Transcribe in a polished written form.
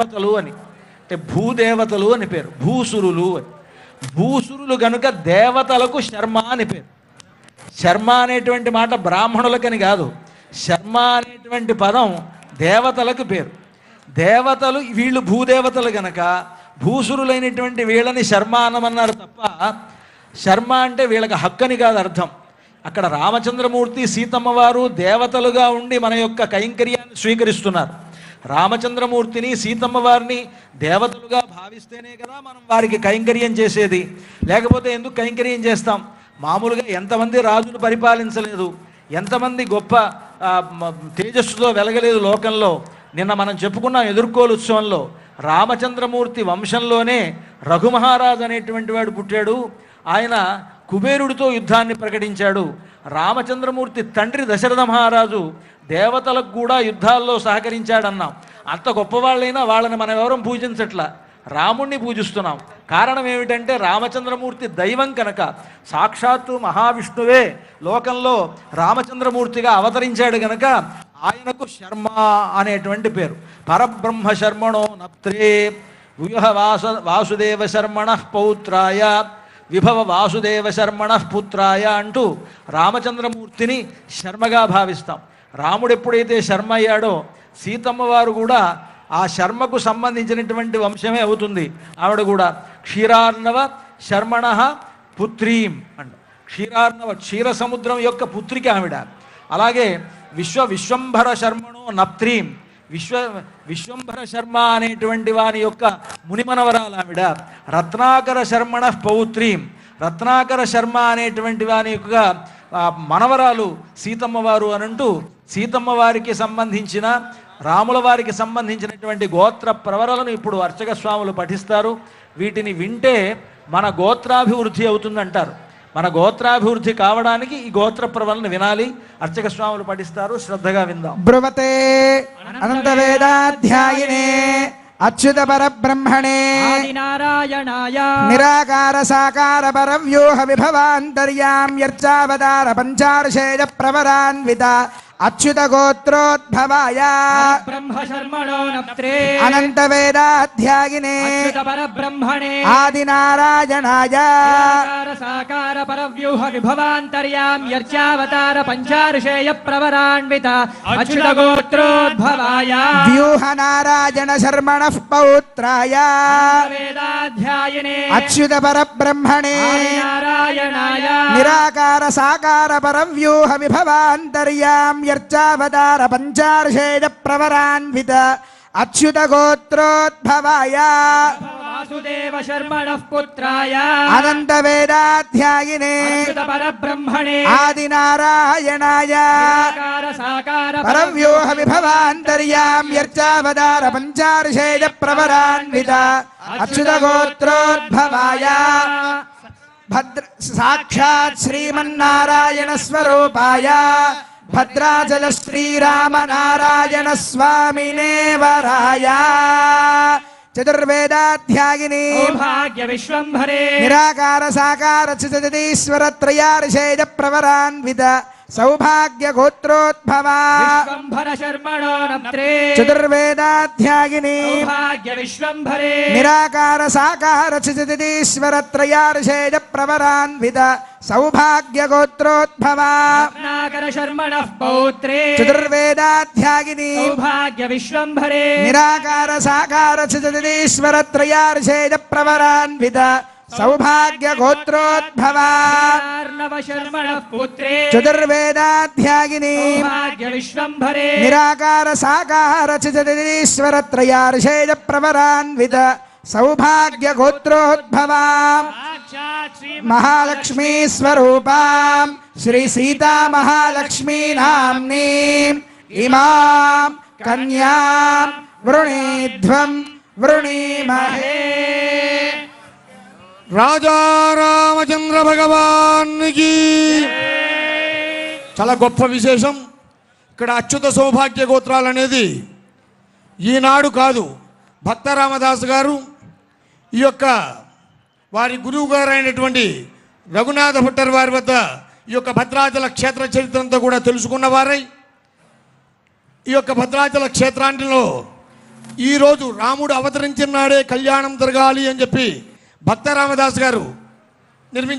దేవతలు అని, అంటే భూదేవతలు అని పేరు, భూసురులు అని. భూసురులు గనుక దేవతలకు శర్మ అని పేరు. శర్మ అనేటువంటి మాట బ్రాహ్మణులకని కాదు, శర్మ అనేటువంటి పదం దేవతలకు పేరు. దేవతలు వీళ్ళు భూదేవతలు గనక భూసురులైనటువంటి వీళ్ళని శర్మ అనమన్నారు తప్ప శర్మ అంటే వీళ్ళకి హక్కని కాదు అర్థం. అక్కడ రామచంద్రమూర్తి సీతమ్మ వారు దేవతలుగా ఉండి మన యొక్క కైంకర్యాన్ని స్వీకరిస్తున్నారు. రామచంద్రమూర్తిని సీతమ్మ వారిని దేవతలుగా భావిస్తేనే కదా మనం వారికి కైంకర్యం చేసేది. లేకపోతే ఎందుకు కైంకర్యం చేస్తాం? మామూలుగా ఎంతమంది రాజులు పరిపాలించలేదు, ఎంతమంది గొప్ప తేజస్సుతో వెలగలేదు లోకంలో. నిన్న మనం చెప్పుకున్నాం ఎదుర్కోలు ఉత్సవంలో, రామచంద్రమూర్తి వంశంలోనే రఘుమహారాజు అనేటువంటి వాడు పుట్టాడు. ఆయన కుబేరుడితో యుద్ధాన్ని ప్రకటించాడు. రామచంద్రమూర్తి తండ్రి దశరథ మహారాజు దేవతలకు కూడా యుద్ధాల్లో సహకరించాడన్నాం. అంత గొప్పవాళ్ళైనా వాళ్ళని మనం ఎవరం పూజించట్లా, రాముణ్ణి పూజిస్తున్నాం. కారణం ఏమిటంటే రామచంద్రమూర్తి దైవం కనుక, సాక్షాత్తు మహావిష్ణువే లోకంలో రామచంద్రమూర్తిగా అవతరించాడు కనుక ఆయనకు శర్మ అనేటువంటి పేరు. పరబ్రహ్మ శర్మణో నప్త్రే వ్యూహ వాసుదేవ శర్మణ పౌత్రాయ విభవ వాసుదేవ శర్మణ పుత్రాయ అంటూ రామచంద్రమూర్తిని శర్మగా భావిస్తాం. రాముడు ఎప్పుడైతే శర్మ అయ్యాడో సీతమ్మ వారు కూడా ఆ శర్మకు సంబంధించినటువంటి వంశమే అవుతుంది. ఆవిడ కూడా క్షీరార్ణవ శర్మణ పుత్రీం అంట. క్షీరార్ణవ క్షీర సముద్రం యొక్క పుత్రిక ఆవిడ. అలాగే విశ్వంభర శర్మణో నప్త్రీం, విశ్వంభర శర్మ అనేటువంటి వాని యొక్క మునిమనవరాలు ఆవిడ. రత్నాకర శర్మణ పౌత్రీం, రత్నాకర శర్మ అనేటువంటి వాని యొక్క మనవరాలు సీతమ్మ వారు అనంటూ సీతమ్మ వారికి సంబంధించిన రాముల వారికి సంబంధించినటువంటి గోత్ర ప్రవరలను ఇప్పుడు అర్చక స్వాములు పఠిస్తారు. వీటిని వింటే మన గోత్రాభివృద్ధి అవుతుందంటారు. మన గోత్రాభివృద్ధి కావడానికి ఈ గోత్ర ప్రవరలను వినాలి. అర్చక స్వాములు పఠిస్తారు, శ్రద్ధగా విందాం. బ్రువతే అనంత వేదాధ్యాయినే అచ్యుత పరబ్రహ్మణే నారాయణాయ నిరాకార సాకార పరవ్యూహ విభవాంతర్యామ్యర్చావతార పంచార్షేయ ప్రవరాన్విత అచ్యుత గోత్రోద్భవాయ బ్రహ్మ శర్మణో నప్త్రే అనంత వేదాధ్యాయినే అచ్యుత పరబ్రహ్మణే ఆది నారాయణాయ నిరాకార సాకార పరవ్యూహ విభవాంతర్యామ్యర్చావతార పంచార్షేయ ప్రవరాన్విత అచ్యుత గోత్రోద్భవాయ వ్యూహ నారాయణ శర్మణ పౌత్రాయ వేదాధ్యాయినే అచ్యుత పరబ్రహ్మణే నారాయణాయ నిరాకార సాకార పరవ్యూహ విభవాంతర్యామ్యర్చావతార పంచార్షేయ ప్రవరాన్విత అచ్యుత గోత్రోద్భవాయ వాసుదేవ శర్మణః పుత్రాయ అనంత వేదాధ్యాయినే అచ్యుత పరబ్రహ్మణే ఆది నారాయణాయ నిరాకార సాకార పరవ్యూహ విభవాంతర్యామ్యర్చావతార పంచార్షేయ ప్రవరాన్విత అచ్యుత గోత్రోద్భవాయ భద్ర సాక్షాత్ శ్రీమన్నారాయణ స్వరూపాయ భద్రాచల శ్రీరామ నారాయణ స్వామినే వరాయ చతుర్వేదాధ్యాయిని భాగ్య విశ్వంభరే నిరాకార సాకార చిదీశ్వర త్రయార్షేయ ప్రవరాన్విత సౌభాగ్య గోత్రోద్భవా విశ్వంభర శర్మణో నప్త్రే చతుర్వేదాధ్యాయిని భాగ్య విశ్వంభరే నిరాకార సాకార చిదీశ్వర త్రయార్షేయ ప్రవరాన్విత సౌభాగ్య గోత్రోద్భవా రత్నాకర శర్మణః పౌత్రే చతుర్వేదాధ్యాయిని భాగ్య విశ్వంభరే నిరాకార సాకార చిదీశ్వర త్రయార్షేయ ప్రవరాన్విత సౌభాగ్య గోత్రోద్భవా ఆర్ణవ శర్మణః పుత్రే చతుర్వేదాధ్యాయిని భాగ్య విశ్వంభరే నిరాకార సాకార చిదీశ్వర త్రయార్షేయ ప్రవరాన్విత సౌభాగ్య గోత్రోద్భవా సాక్షాత్ శ్రీ మహాలక్ష్మీ స్వరూపాం శ్రీ సీతా మహాలక్ష్మీ నామ్నీ ఇమాం కన్యాం వృణీధ్వం వృణీమహే. రాజా రామచంద్ర భగవానికి చాలా గొప్ప విశేషం. ఇక్కడ అచ్యుత సౌభాగ్య గోత్రాలు అనేది ఈనాడు కాదు, భక్త రామదాసు గారు ఈ యొక్క వారి గురువు గారు అయినటువంటి రఘునాథ భట్టర్ వారి వద్ద ఈ యొక్క భద్రాచల క్షేత్ర చరిత్రంతో కూడా తెలుసుకున్నవారై ఈ యొక్క భద్రాచల క్షేత్రాంటిలో ఈరోజు రాముడు అవతరించిన నాడే కళ్యాణం జరగాలి అని చెప్పి భక్త రామదాస్ గారు నిర్మించారు.